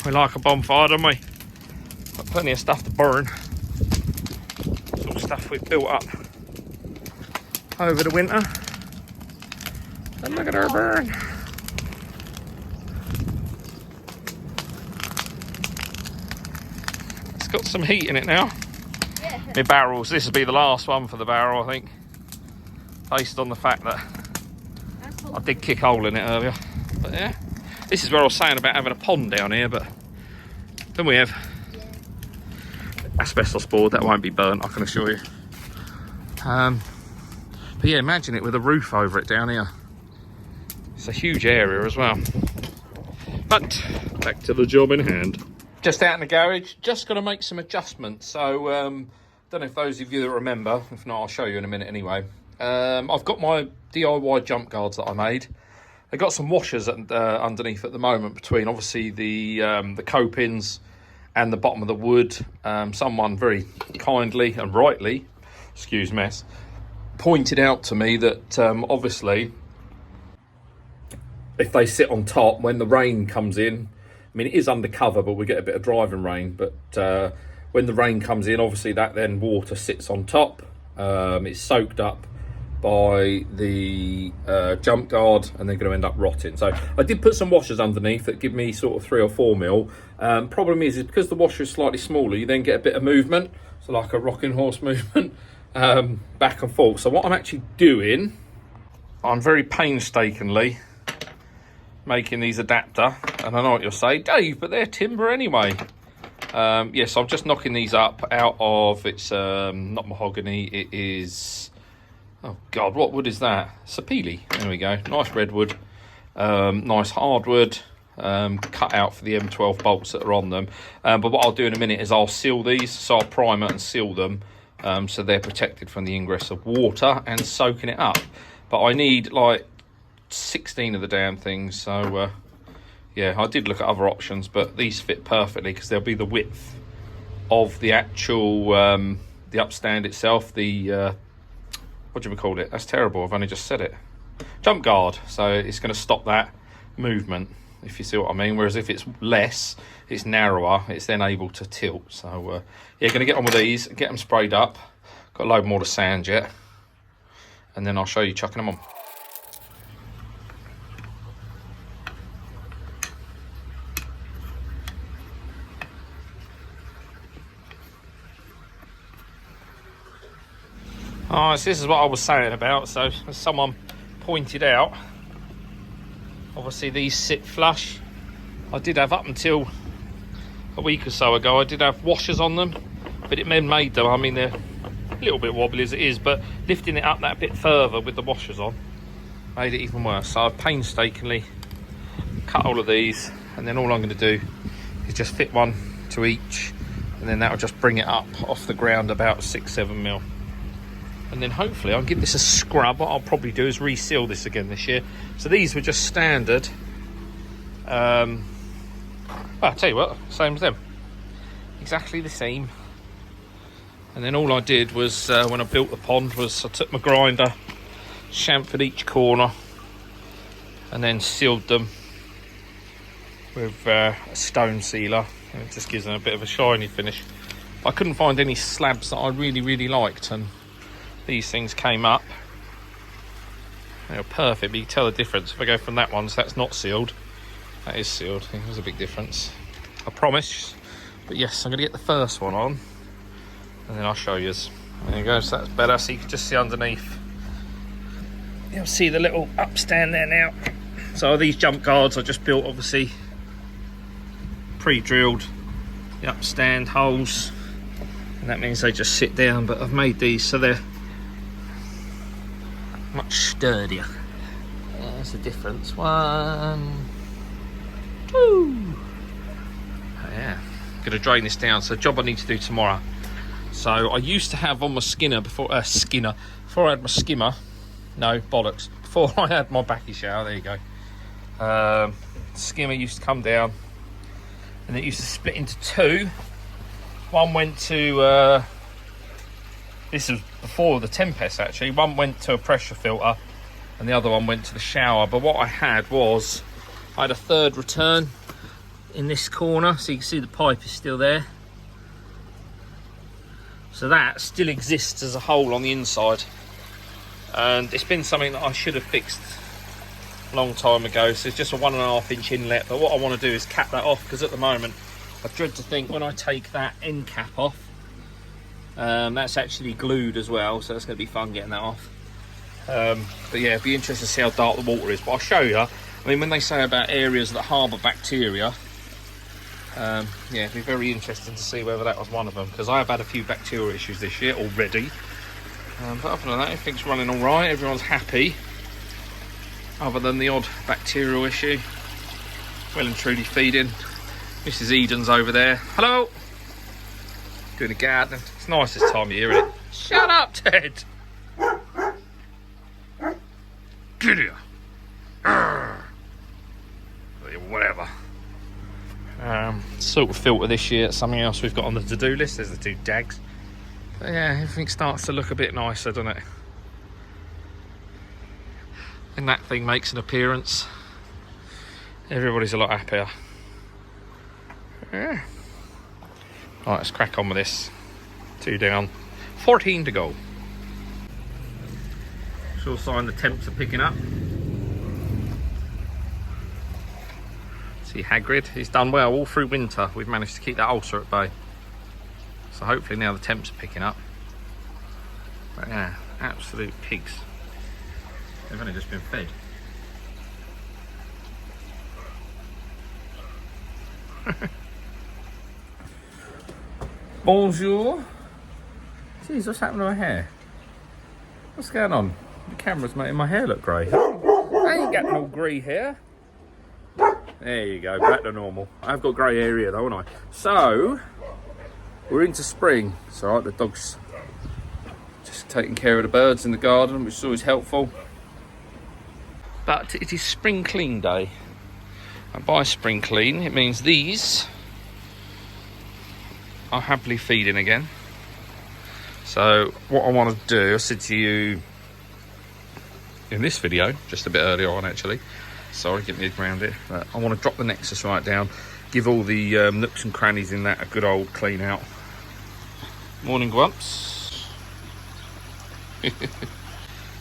We like a bonfire, don't we? Got plenty of stuff to burn. It's all stuff we've built up over the winter. And look at her burn. It's got some heat in it now. Yeah. My barrels, this will be the last one for the barrel, I think. Based on the fact that I did kick a hole in it earlier. But yeah, this is where I was saying about having a pond down here, but then we have asbestos board that won't be burnt, I can assure you. But yeah, imagine it with a roof over it down here. It's a huge area as well. But back to the job in hand. Just out in the garage, just got to make some adjustments. So don't know if those of you that remember, if not I'll show you in a minute anyway. I've got my DIY jump guards that I made. I've got some washers underneath at the moment between obviously the copings and the bottom of the wood. Someone very kindly and rightly, excuse mess, pointed out to me that obviously if they sit on top when the rain comes in, I mean it is undercover but we get a bit of driving rain, but when the rain comes in obviously that then water sits on top. It's soaked up by the jump guard and they're going to end up rotting. So I did put some washers underneath that give me sort of 3 or 4 mil. Problem is because the washer is slightly smaller, you then get a bit of movement, so like a rocking horse movement, back and forth. So what I'm actually doing, I'm very painstakingly making these adapter, and I know what you'll say, Dave, but they're timber anyway. Yes, I'm just knocking these up out of, it's not mahogany, it is, oh god, what wood is that? Sapele. There we go. Nice redwood, nice hardwood, cut out for the M12 bolts that are on them. But what I'll do in a minute is I'll seal these, so I'll primer and seal them, so they're protected from the ingress of water and soaking it up. But I need like 16 of the damn things, so yeah, I did look at other options, but these fit perfectly because they'll be the width of the actual the upstand itself, the what do we call it? That's terrible, I've only just said it. Jump guard, so it's going to stop that movement, if you see what I mean. Whereas if it's less, it's narrower, it's then able to tilt. So yeah, going to get on with these, get them sprayed up. Got a load more to sand yet, and then I'll show you chucking them on. Oh, so this is what I was saying about. So as someone pointed out, obviously these sit flush. I did have, up until a week or so ago, I did have washers on them, but it then made them, I mean they're a little bit wobbly as it is, but lifting it up that bit further with the washers on made it even worse. So I've painstakingly cut all of these, and then all I'm going to do is just fit one to each, and then that'll just bring it up off the ground about 6-7 mil. And then hopefully I'll give this a scrub. What I'll probably do is reseal this again this year. So these were just standard. Well, I'll tell you what, same as them. Exactly the same. And then all I did was, when I built the pond, was I took my grinder, chamfered each corner, and then sealed them with a stone sealer. And it just gives them a bit of a shiny finish. I couldn't find any slabs that I really liked, and these things came up. They were perfect, but you can tell the difference. If I go from that one, so that's not sealed, that is sealed. There's a big difference, I promise. But yes, I'm going to get the first one on, and then I'll show you. There you go, so that's better. So you can just see underneath. You'll see the little upstand there now. So these jump guards I just built, obviously pre-drilled the upstand holes, and that means they just sit down. But I've made these so they're much sturdier. There's the difference. 1, 2. Oh, yeah, gonna drain this down. So a job I need to do tomorrow. So I used to have on my before I had my skimmer. No bollocks. Before I had my backy shower. There you go. Skimmer used to come down, and it used to split into 2. One went to this was before the Tempest actually. One went to a pressure filter and the other one went to the shower. But what I had was, I had a third return in this corner, so you can see the pipe is still there. So that still exists as a hole on the inside, and it's been something that I should have fixed a long time ago. So it's just a 1.5 inch inlet, but what I want to do is cap that off, because at the moment I dread to think when I take that end cap off, that's actually glued as well, so it's going to be fun getting that off. But yeah, it'd be interesting to see how dark the water is, but I'll show you. I mean, when they say about areas that harbour bacteria, yeah, it'd be very interesting to see whether that was one of them, because I have had a few bacterial issues this year already. But other than that, everything's running all right. Everyone's happy, other than the odd bacterial issue. Well and truly feeding. Mrs. Eden's over there. Hello. Doing a garden. It's nice this time of year, isn't it? Shut up, Ted. Get here. Whatever. Sort of filter this year. Something else we've got on the to-do list. There's the 2 dags. But yeah, everything starts to look a bit nicer, doesn't it? And that thing makes an appearance. Everybody's a lot happier. Yeah. Right, let's crack on with this. 2 down, 14 to go. Sure sign the temps are picking up. See Hagrid, he's done well all through winter. We've managed to keep that ulcer at bay. So hopefully now the temps are picking up. But yeah, absolute pigs. They've only just been fed. Bonjour. Jeez, what's happened to my hair? What's going on? The camera's making my hair look grey. I ain't got no grey hair. There you go, back to normal. I've got grey hair here though, haven't I? So, we're into spring. It's alright, the dog's just taking care of the birds in the garden, which is always helpful. But it is spring clean day. And by spring clean, it means these are happily feeding again. So what I want to do, I said to you in this video, just a bit earlier on actually, sorry, get me around it, but I want to drop the Nexus right down, give all the nooks and crannies in that a good old clean out. Morning, Grumps.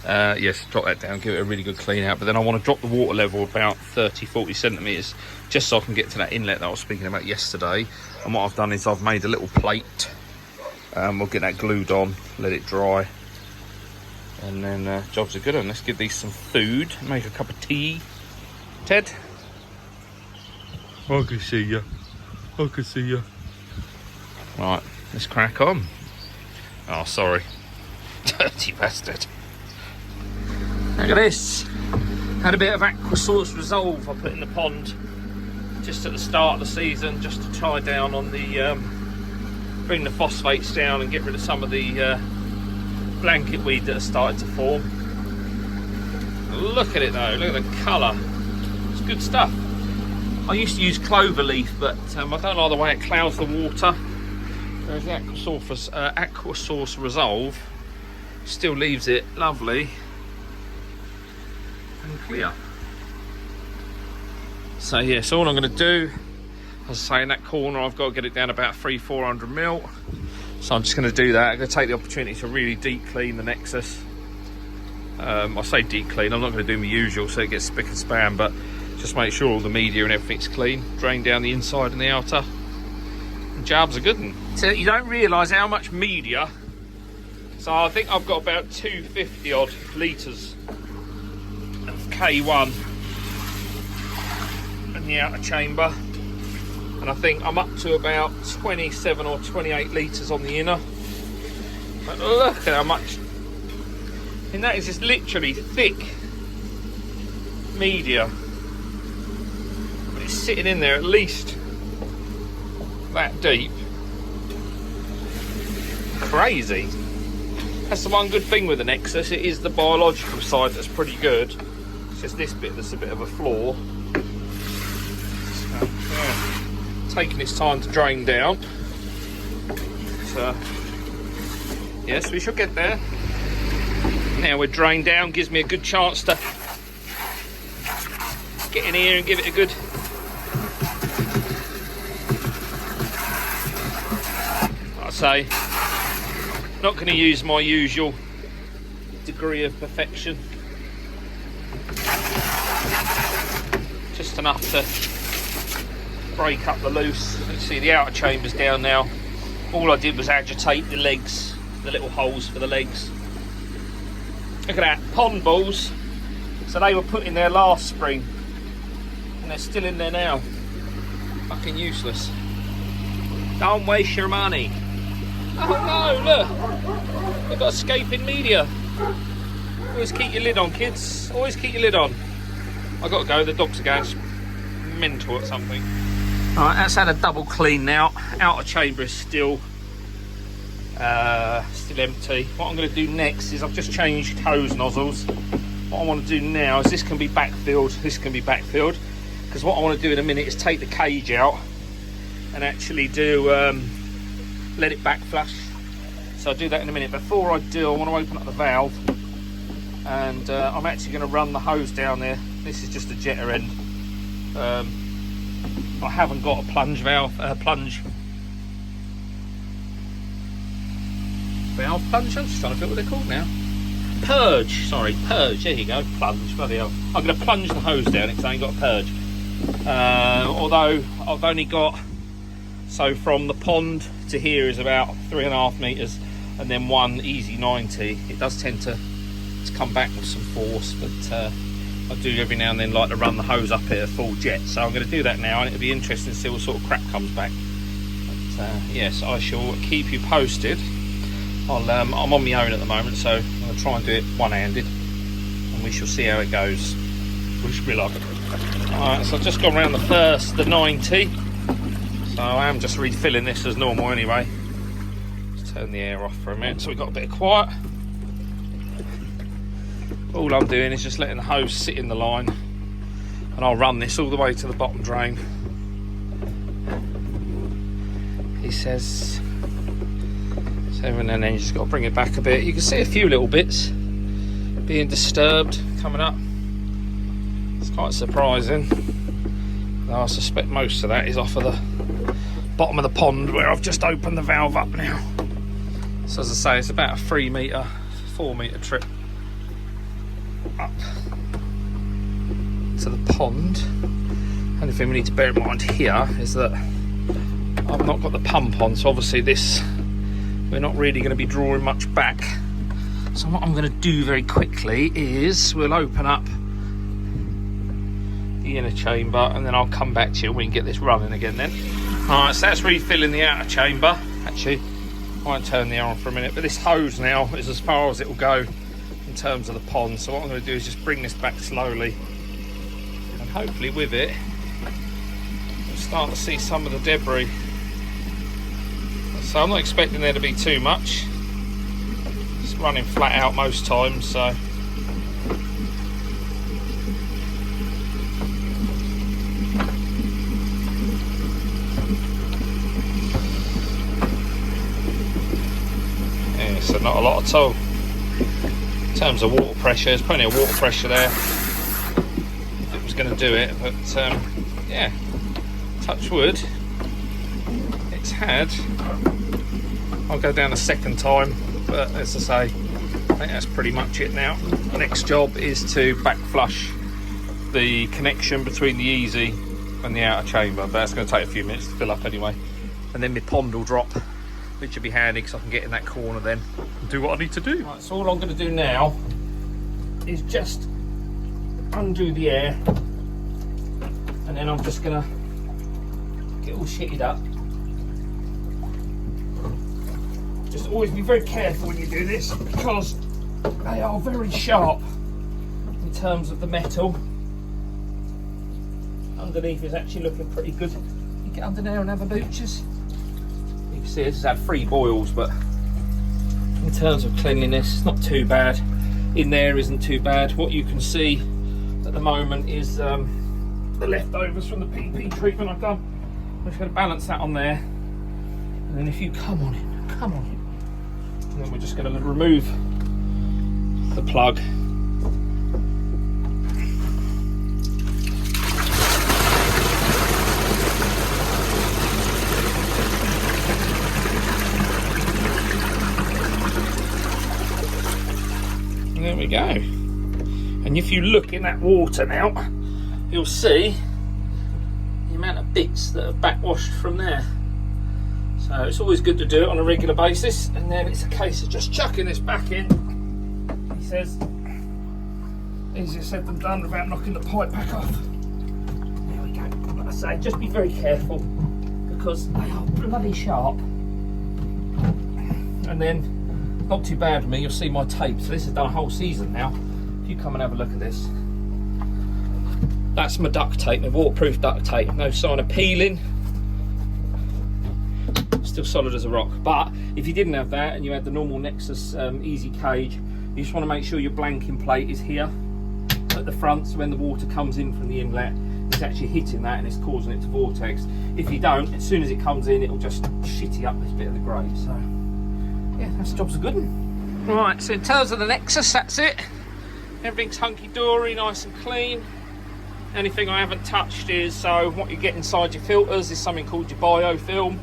Yes, drop that down, give it a really good clean out, but then I want to drop the water level about 30-40 centimetres, just so I can get to that inlet that I was speaking about yesterday. And what I've done is I've made a little plate. We'll get that glued on, let it dry, and then jobs are good. And let's give these some food, make a cup of tea. Ted? I can see you. I can see you. Right, let's crack on. Oh, sorry. Dirty bastard. Look at this. Had a bit of Aquasource Resolve I put in the pond just at the start of the season, just to tie down on the bring the phosphates down and get rid of some of the blanket weed that has started to form. Look at it though, look at the colour. It's good stuff. I used to use clover leaf, but I don't like the way it clouds the water. Whereas the Aquasource Resolve still leaves it lovely and clear. So yeah, so all I'm going to do, as I say, in that corner I've got to get it down about 300-400 mil. So I'm just going to do that. I'm going to take the opportunity to really deep clean the Nexus. I say deep clean, I'm not going to do my usual so it gets spick and span, but just make sure all the media and everything's clean. Drain down the inside and the outer. The jobs are good. So you don't realise how much media. So I think I've got about 250 odd litres of K1 in the outer chamber. And I think I'm up to about 27 or 28 litres on the inner. But look at how much. And that is just literally thick media. It's sitting in there at least that deep. Crazy. That's the one good thing with the Nexus. It is the biological side that's pretty good. It's just this bit that's a bit of a flaw. So, yeah. Taking its time to drain down. So, yes, we should get there. Now we're drained down, gives me a good chance to get in here and give it a good say, not going to use my usual degree of perfection. Just enough to break up the loose. You can see the outer chamber's down now. All I did was agitate the legs, the little holes for the legs. Look at that, pond balls. So they were put in there last spring, and they're still in there now. Fucking useless. Don't waste your money. Oh no, look! They've got escaping media. Always keep your lid on, kids. Always keep your lid on. I've got to go, the dogs are going mental at something. Alright, that's had a double clean now. Outer chamber is still empty. What I'm going to do next is I've just changed hose nozzles. What I want to do now is this can be backfilled, because what I want to do in a minute is take the cage out and actually do let it backflush. So I'll do that in a minute. Before I do, I want to open up the valve, and I'm actually going to run the hose down there. This is just a jetter end. I haven't got a plunge valve, plunge. I'm just trying to think what they're called now. Purge, sorry, purge, there you go, plunge, bloody hell. I'm going to plunge the hose down because I ain't got a purge. Although I've only got, so from the pond to here is about 3.5 metres, and then one easy 90. It does tend to come back with some force, but I do every now and then like to run the hose up at a full jet. So I'm going to do that now, and it'll be interesting to see what sort of crap comes back. But yes, I shall keep you posted. I'm on my own at the moment, so I'm going to try and do it one-handed, and we shall see how it goes. Wish me luck. Alright, so I've just gone around the 90, so I am just refilling this as normal anyway. Let's turn the air off for a minute so we've got a bit of quiet. All I'm doing is just letting the hose sit in the line, and I'll run this all the way to the bottom drain. He says 7, and then you just got to bring it back a bit. You can see a few little bits being disturbed coming up. It's quite surprising. Though I suspect most of that is off of the bottom of the pond where I've just opened the valve up now. So as I say, it's about a 4 metre trip up to the pond. Only thing we need to bear in mind here is that I've not got the pump on, so obviously this, we're not really going to be drawing much back. So what I'm going to do very quickly is we'll open up the inner chamber, and then I'll come back to you and we can get this running again then. Alright, so that's refilling the outer chamber. Actually, I won't turn the air on for a minute, but this hose now is as far as it will go in terms of the pond. So what I'm going to do is just bring this back slowly, and hopefully with it we'll start to see some of the debris. So I'm not expecting there to be too much. It's running flat out most times, so yeah, so not a lot at all. In terms of water pressure, there's plenty of water pressure there if it was going to do it, but yeah, touch wood, it's had. I'll go down a second time, but as I say, I think that's pretty much it now. The next job is to back flush the connection between the easy and the outer chamber, but that's going to take a few minutes to fill up anyway. And then my pond will drop, which will be handy because I can get in that corner then and do what I need to do. Right, so all I'm going to do now is just undo the air, and then I'm just going to get all shitted up. Just always be very careful when you do this, because they are very sharp in terms of the metal. Underneath is actually looking pretty good. You get under there and have a butchers. You can see it's had 3 boils, but in terms of cleanliness, it's not too bad. In there isn't too bad. What you can see at the moment is the leftovers from the PP treatment I've done. I'm just going to balance that on there, and then if you come on in, and then we're just going to remove the plug. there we go. And if you look in that water now, you'll see the amount of bits that have backwashed from there. So it's always good to do it on a regular basis, and then it's a case of just chucking this back in. He says, easier said than done without knocking the pipe back off. There we go. Like I say, just be very careful because they are bloody sharp. And then, not too bad for me, you'll see my tape. So this has done a whole season now. If you come and have a look at this. That's my duct tape, my waterproof duct tape. No sign of peeling. Still solid as a rock. But if you didn't have that and you had the normal Nexus easy cage, you just want to make sure your blanking plate is here at the front, so when the water comes in from the inlet, it's actually hitting that and it's causing it to vortex. If you don't, as soon as it comes in, it'll just shitty up this bit of the grate. So yeah, that's the job's a good one. Right, so in terms of the Nexus, that's it. Everything's hunky-dory, nice and clean. Anything I haven't touched is, so what you get inside your filters is something called your biofilm.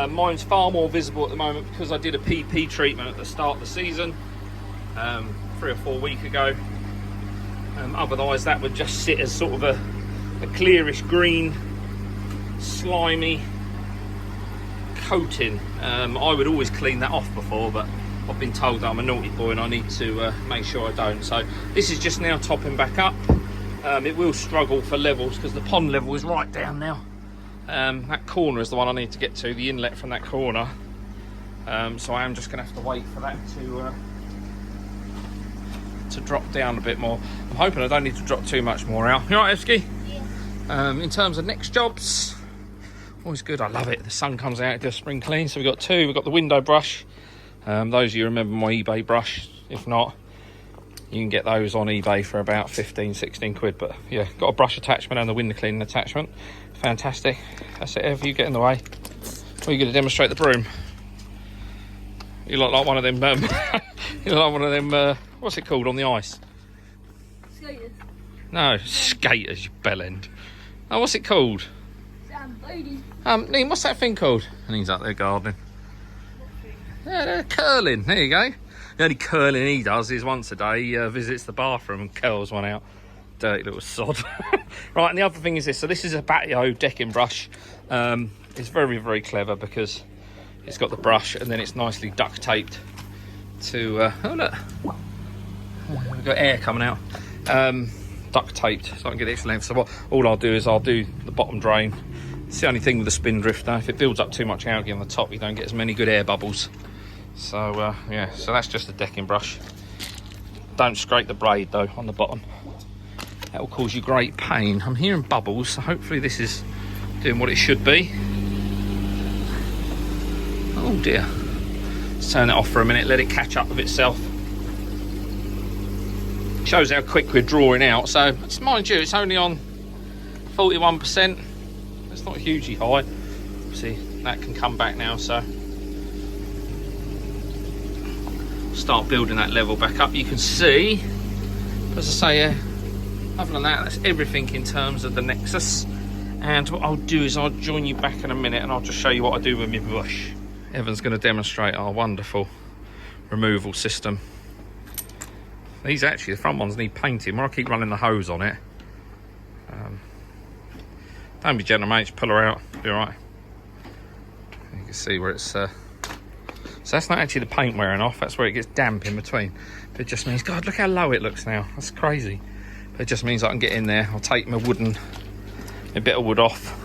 Mine's far more visible at the moment because I did a PP treatment at the start of the season 3 or 4 weeks ago. Otherwise that would just sit as sort of a clearish green slimy coating. I would always clean that off before, but I've been told that I'm a naughty boy and I need to make sure I don't. So this is just now topping back up. It will struggle for levels because the pond level is right down now. That corner is the one I need to get to, the inlet from that corner. So I am just going to have to wait for that to drop down a bit more. I'm hoping I don't need to drop too much more out. You alright, Evsky? Yeah. In terms of next jobs, always good. I love it. The sun comes out, it does spring clean. So we've got two. We've got the window brush. Those of you remember my eBay brush. If not, you can get those on eBay for about 15, 16 quid. But yeah, got a brush attachment and the window cleaning attachment. Fantastic. That's it. Ever you get in the way? Or are you going to demonstrate the broom? You look like one of them. You look like one of them. What's it called on the ice? Skaters. No, skaters. You bellend. Oh, what's it called? Neem, what's that thing called? And he's up there gardening. Yeah, they're curling. There you go. The only curling he does is once a day. He visits the bathroom and curls one out. Dirty little sod. Right, and the other thing is this. So this is a Batio decking brush. It's very, very clever because it's got the brush and then it's nicely duct taped to oh look, we've got air coming out. Duct taped so I can get the extra length. So all I'll do is I'll do the bottom drain. It's the only thing with the spin drifter. If it builds up too much algae on the top, you don't get as many good air bubbles. So yeah, so that's just a decking brush. Don't scrape the braid though on the bottom. That will cause you great pain. I'm hearing bubbles, so hopefully this is doing what it should be. Oh dear. Let's turn it off for a minute, let it catch up with itself. Shows how quick we're drawing out. So, mind you, it's only on 41%. It's not hugely high. See, that can come back now, so start building that level back up. You can see, as I say, other than that, that's everything in terms of the Nexus. And what I'll do is I'll join you back in a minute and I'll just show you what I do with my bush. Evan's going to demonstrate our wonderful removal system. These actually, the front ones need painting. Where I keep running the hose on it. Don't be gentle, mate. Just pull her out. Be alright. You can see where it's... So that's not actually the paint wearing off. That's where it gets damp in between. But it just means... God, look how low it looks now. That's crazy. But it just means I can get in there. I'll take my a bit of wood off.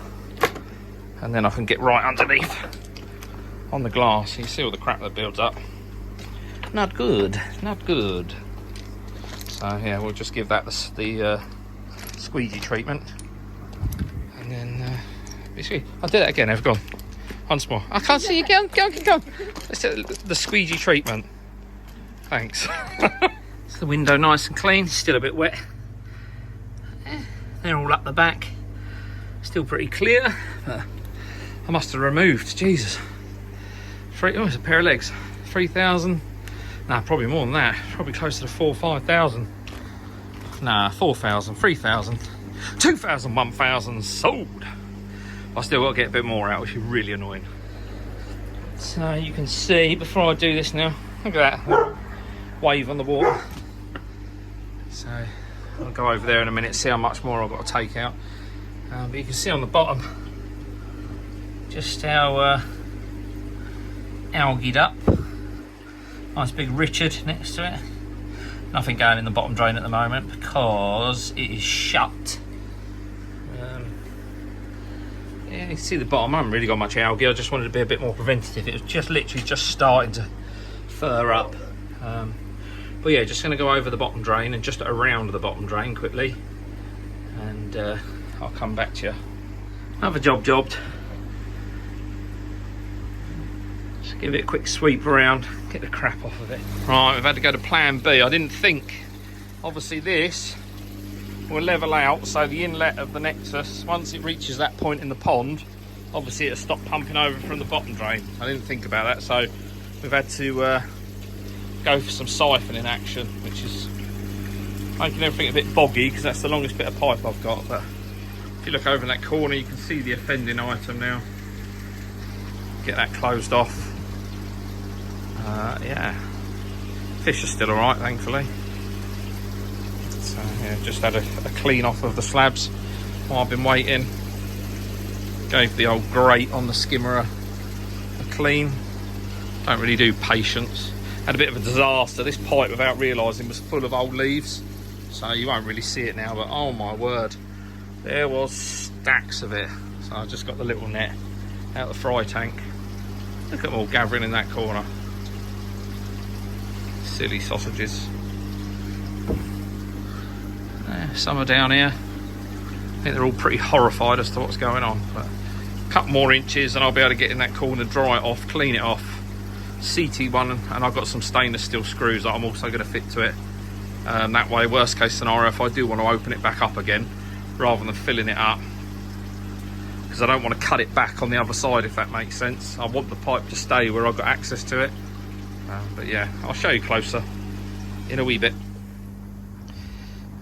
And then I can get right underneath on the glass. You can see all the crap that builds up. Not good. Not good. So yeah, we'll just give that the squeegee treatment, and then I'll do that again. I've gone once more. I can't see you. Go on. Let's do the squeegee treatment. Thanks. It's the window nice and clean. Still a bit wet. They're all up the back. Still pretty clear. But I must have removed. Jesus. Oh, it's a pair of legs. 3,000. Nah, probably more than that. Probably closer to 4,000 or 5,000. Nah, 4,000, 3,000, 2,000, 1,000 sold. I still got to get a bit more out, which is really annoying. So you can see, before I do this now, look at that wave on the water. So I'll go over there in a minute, see how much more I've got to take out. But you can see on the bottom just how algaed up. Nice big Richard next to it. Nothing going in the bottom drain at the moment because it is shut. Yeah, you can see the bottom. I haven't really got much algae. I just wanted to be a bit more preventative. It was just literally just starting to fur up. But yeah, just going to go over the bottom drain and just around the bottom drain quickly, and I'll come back to you. Another jobbed. Just give it a quick sweep around, get the crap off of it. Right, we've had to go to plan B. I didn't think, obviously this will level out, so the inlet of the Nexus, once it reaches that point in the pond, obviously it'll stop pumping over from the bottom drain. I didn't think about that, so we've had to go for some siphoning action, which is making everything a bit boggy because that's the longest bit of pipe I've got. But if you look over in that corner, you can see the offending item now. Get that closed off. Yeah, fish are still alright, thankfully. So yeah, just had a clean off of the slabs while I've been waiting. Gave the old grate on the skimmer a clean. Don't really do patience. Had a bit of a disaster. This pipe, without realising, was full of old leaves, so you won't really see it now, but oh my word, there was stacks of it. So I just got the little net out of the fry tank. Look at them all gathering in that corner. Silly sausages. Some are down here. I think they're all pretty horrified as to what's going on, but a couple more inches and I'll be able to get in that corner, dry it off, clean it off. CT1, and I've got some stainless steel screws that I'm also going to fit to it. That way, worst case scenario, if I do want to open it back up again, rather than filling it up, because I don't want to cut it back on the other side, if that makes sense. I want the pipe to stay where I've got access to it. But yeah, I'll show you closer in a wee bit.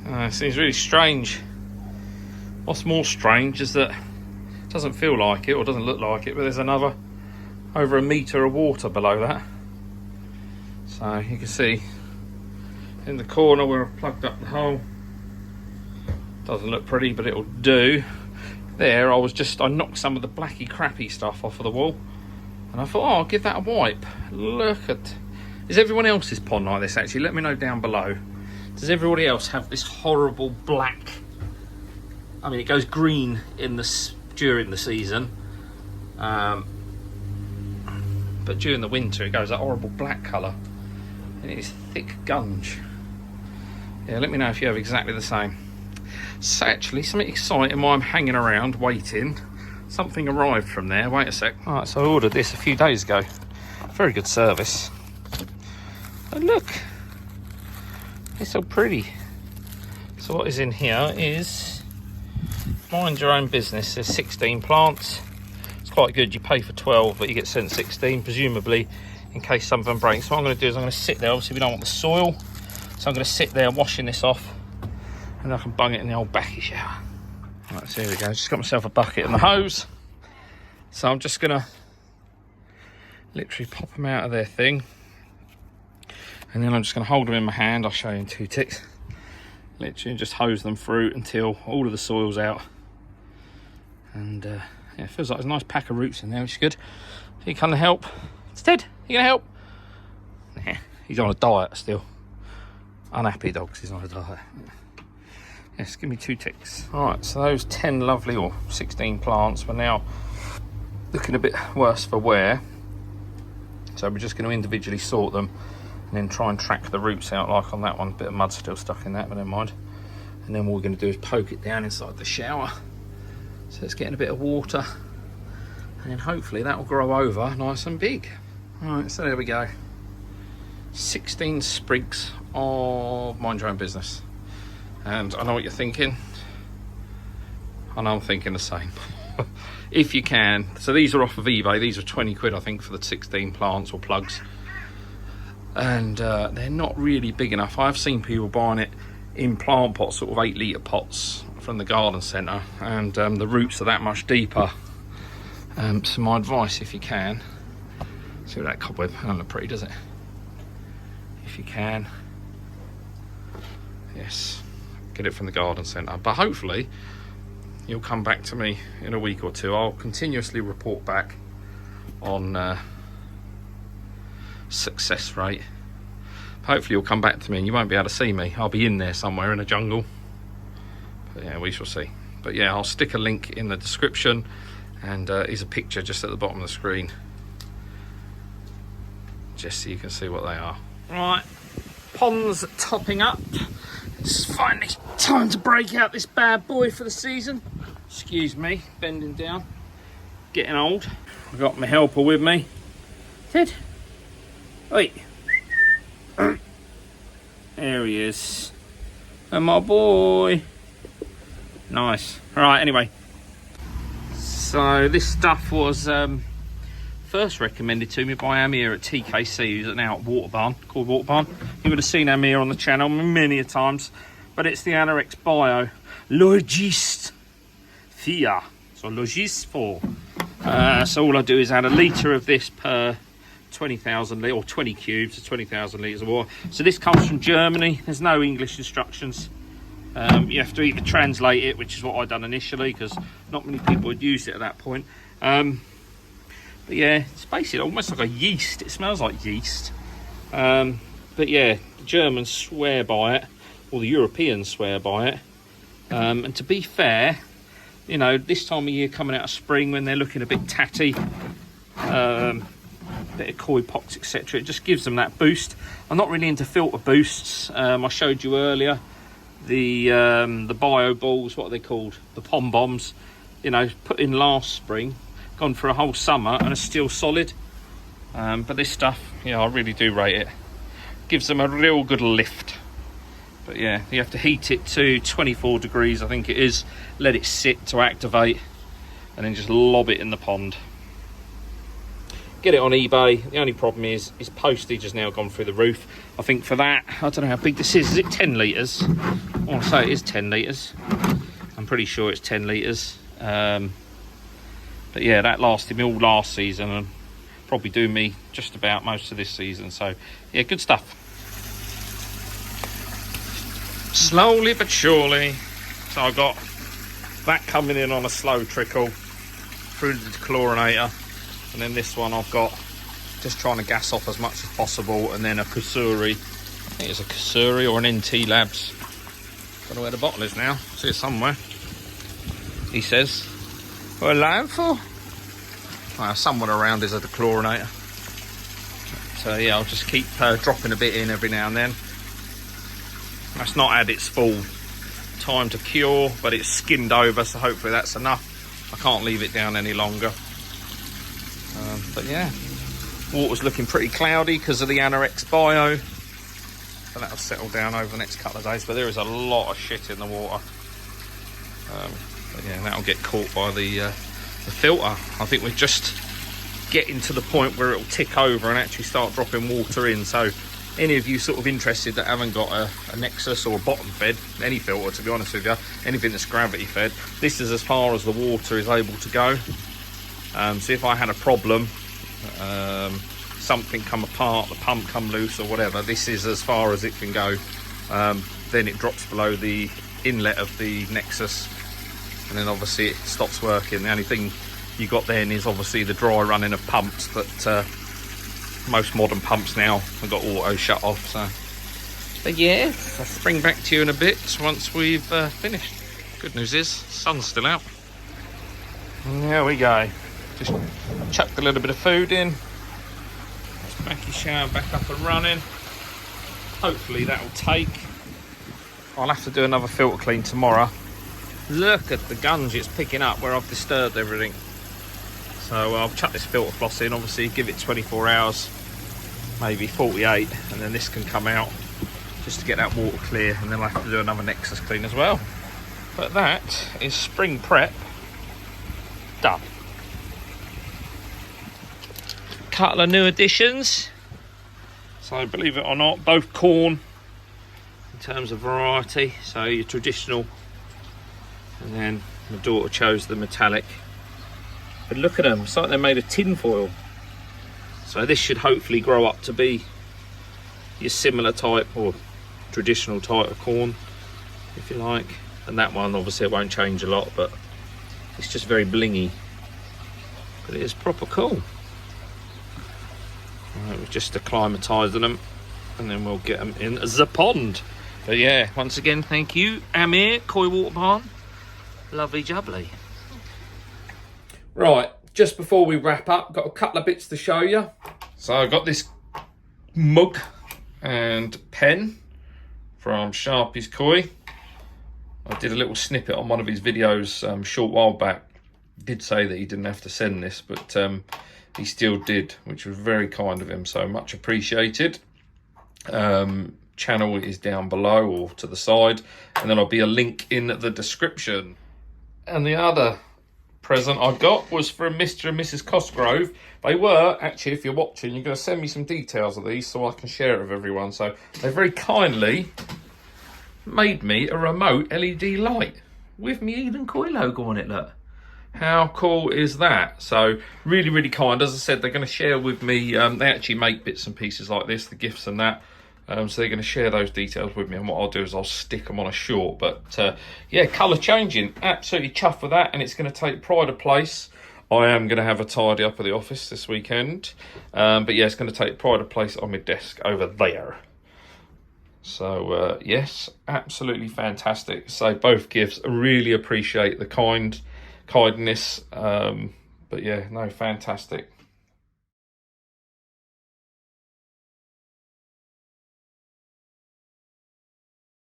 It seems really strange. What's more strange is that it doesn't feel like it, or doesn't look like it, but there's another over a metre of water below that. So you can see in the corner where I've plugged up the hole, doesn't look pretty, but it'll do. There, I knocked some of the blacky crappy stuff off of the wall, and I thought, oh, I'll give that a wipe. Look at, is everyone else's pond like this? Actually, let me know down below. Does everybody else have this horrible black, I mean, it goes green during the season, but during the winter it goes that horrible black colour, and it is thick gunge. Yeah, let me know if you have exactly the same. So actually, something exciting while I'm hanging around waiting, something arrived from there. Wait a sec. Alright, so I ordered this a few days ago. Very good service. And look, it's so pretty. So what is in here is mind your own business. There's 16 plants. It's quite good. You pay for 12, but you get sent 16, presumably in case something breaks. So what I'm going to do is I'm going to sit there. Obviously we don't want the soil, so I'm going to sit there washing this off, and I can bung it in the old backy shower. Right, so here we go. Just got myself a bucket and the hose. So I'm just going to literally pop them out of their thing, and then I'm just going to hold them in my hand. I'll show you in 2 ticks. Literally just hose them through until all of the soil's out. And yeah, it feels like there's a nice pack of roots in there, which is good. If you come to help, it's Ted, you gonna help? Nah, he's on a diet still. Unhappy dogs, he's on a diet. Yes, give me 2 ticks. All right, so those 10 lovely, or 16 plants were now looking a bit worse for wear. So we're just going to individually sort them and then try and track the roots out, like on that one. A bit of mud still stuck in that, but never mind. And then what we're going to do is poke it down inside the shower, so it's getting a bit of water, and then hopefully that will grow over nice and big. All right, so there we go. 16 sprigs of mind your own business. And I know what you're thinking, and I'm thinking the same. If you can, so these are off of eBay. These are 20 quid, I think, for the 16 plants or plugs. And they're not really big enough. I've seen people buying it in plant pots, sort of 8 litre pots from the garden centre, and the roots are that much deeper. So my advice, if you can, see that cobweb, doesn't look pretty, does it? If you can, Yes, get it from the garden centre. But hopefully you'll come back to me in a week or two. I'll continuously report back on success rate. Hopefully you'll come back to me and you won't be able to see me. I'll be in there somewhere in a jungle. But yeah, we shall see. But yeah, I'll stick a link in the description, and here's a picture just at the bottom of the screen, just so you can see what they are. Right, pond's topping up. It's finally time to break out this bad boy for the season. Excuse me, bending down, getting old. I've got my helper with me. Ted, wait. There he is. And my boy. Nice. Right, anyway. So this stuff was first recommended to me by Amir at TKC, who's now at Water Barn, called Water Barn. You would have seen Amir on the channel many a times. But it's the Anorex Bio Logist Fia. So Logist 4. So all I do is add a litre of this per 20,000 litres, or 20 cubes, 20,000 litres of water. So this comes from Germany. There's no English instructions. You have to either translate it, which is what I'd done initially, because not many people had used it at that point. But yeah, it's basically almost like a yeast. It smells like yeast. But yeah, the Germans swear by it, or the Europeans swear by it. And to be fair, you know, this time of year coming out of spring when they're looking a bit tatty, bit of koi pox, etc., it just gives them that boost. I'm not really into filter boosts. I showed you earlier the bio balls, what are they called, the pom bombs, you know, put in last spring, gone for a whole summer and are still solid. But this stuff, yeah, I really do rate it. Gives them a real good lift. But yeah, you have to heat it to 24 degrees, I think it is, let it sit to activate, and then just lob it in the pond. Get it on eBay. The only problem is postage has now gone through the roof. I think for that, I don't know how big this is. Is it 10 litres? I want to say it is 10 litres. I'm pretty sure it's 10 litres. But yeah, that lasted me all last season and probably do me just about most of this season. So yeah, good stuff. Slowly but surely. So I got that coming in on a slow trickle through the dechlorinator. And then this one I've got just trying to gas off as much as possible, and then a Kusuri. I think it's a Kusuri or an NT Labs. Don't know where the bottle is now. See it somewhere. He says, "We're allowed for." Well, somewhere around is a dechlorinator. So yeah, I'll just keep dropping a bit in every now and then. That's not had its full time to cure, but it's skimmed over, so hopefully that's enough. I can't leave it down any longer. But yeah, water's looking pretty cloudy because of the Anorex Bio. So that'll settle down over the next couple of days. But there is a lot of shit in the water. But yeah, that'll get caught by the filter. I think we're just getting to the point where it'll tick over and actually start dropping water in. So any of you sort of interested that haven't got a Nexus or a bottom fed, any filter to be honest with you, anything that's gravity fed, this is as far as the water is able to go. So if I had a problem, something come apart, the pump come loose or whatever, this is as far as it can go. Then it drops below the inlet of the Nexus, and then obviously it stops working. The only thing you got then is obviously the dry running of pumps, but most modern pumps now have got auto shut off. So but yeah, I'll spring back to you in a bit once we've finished. Good news is sun's still out. And there we go. Just chucked a little bit of food in. Mackie shower back up and running. Hopefully that'll take. I'll have to do another filter clean tomorrow. Look at the gunge it's picking up where I've disturbed everything. So I'll chuck this filter floss in, obviously give it 24 hours, maybe 48, and then this can come out just to get that water clear, and then I'll have to do another Nexus clean as well. But that is spring prep done. Couple of new additions. So believe it or not, both corn in terms of variety. So your traditional, and then my daughter chose the metallic. But look at them, it's like they're made of tin foil. So this should hopefully grow up to be your similar type or traditional type of corn. if you like. And that one, obviously, it won't change a lot, but it's just very blingy. But it is proper cool. Right, we're just acclimatising them, and then we'll get them in the pond. But yeah, once again, thank you, Amir, Koi Water Barn. Lovely jubbly. Right, just before we wrap up, got a couple of bits to show you. So I've got this mug and pen from Sharpie's Koi. I did a little snippet on one of his videos a short while back. He did say that he didn't have to send this, but he still did, which was very kind of him, so much appreciated. Channel is down below or to the side, and then there'll be a link in the description. And the other present I got was from Mr. and Mrs. Cosgrove. They were, actually, if you're watching, you're going to send me some details of these so I can share it with everyone. So they very kindly made me a remote LED light with me Eden Koi logo on it, look. How cool is that? So really, really kind. As I said, they're going to share with me, they actually make bits and pieces like this, the gifts and that. So they're going to share those details with me, and what I'll do is I'll stick them on a short. But yeah, colour changing, absolutely chuffed with that, and it's going to take pride of place. I am going to have a tidy up of the office this weekend, but yeah, it's going to take pride of place on my desk over there. So yes, absolutely fantastic. So both gifts, I really appreciate the kindness. But yeah, no, fantastic.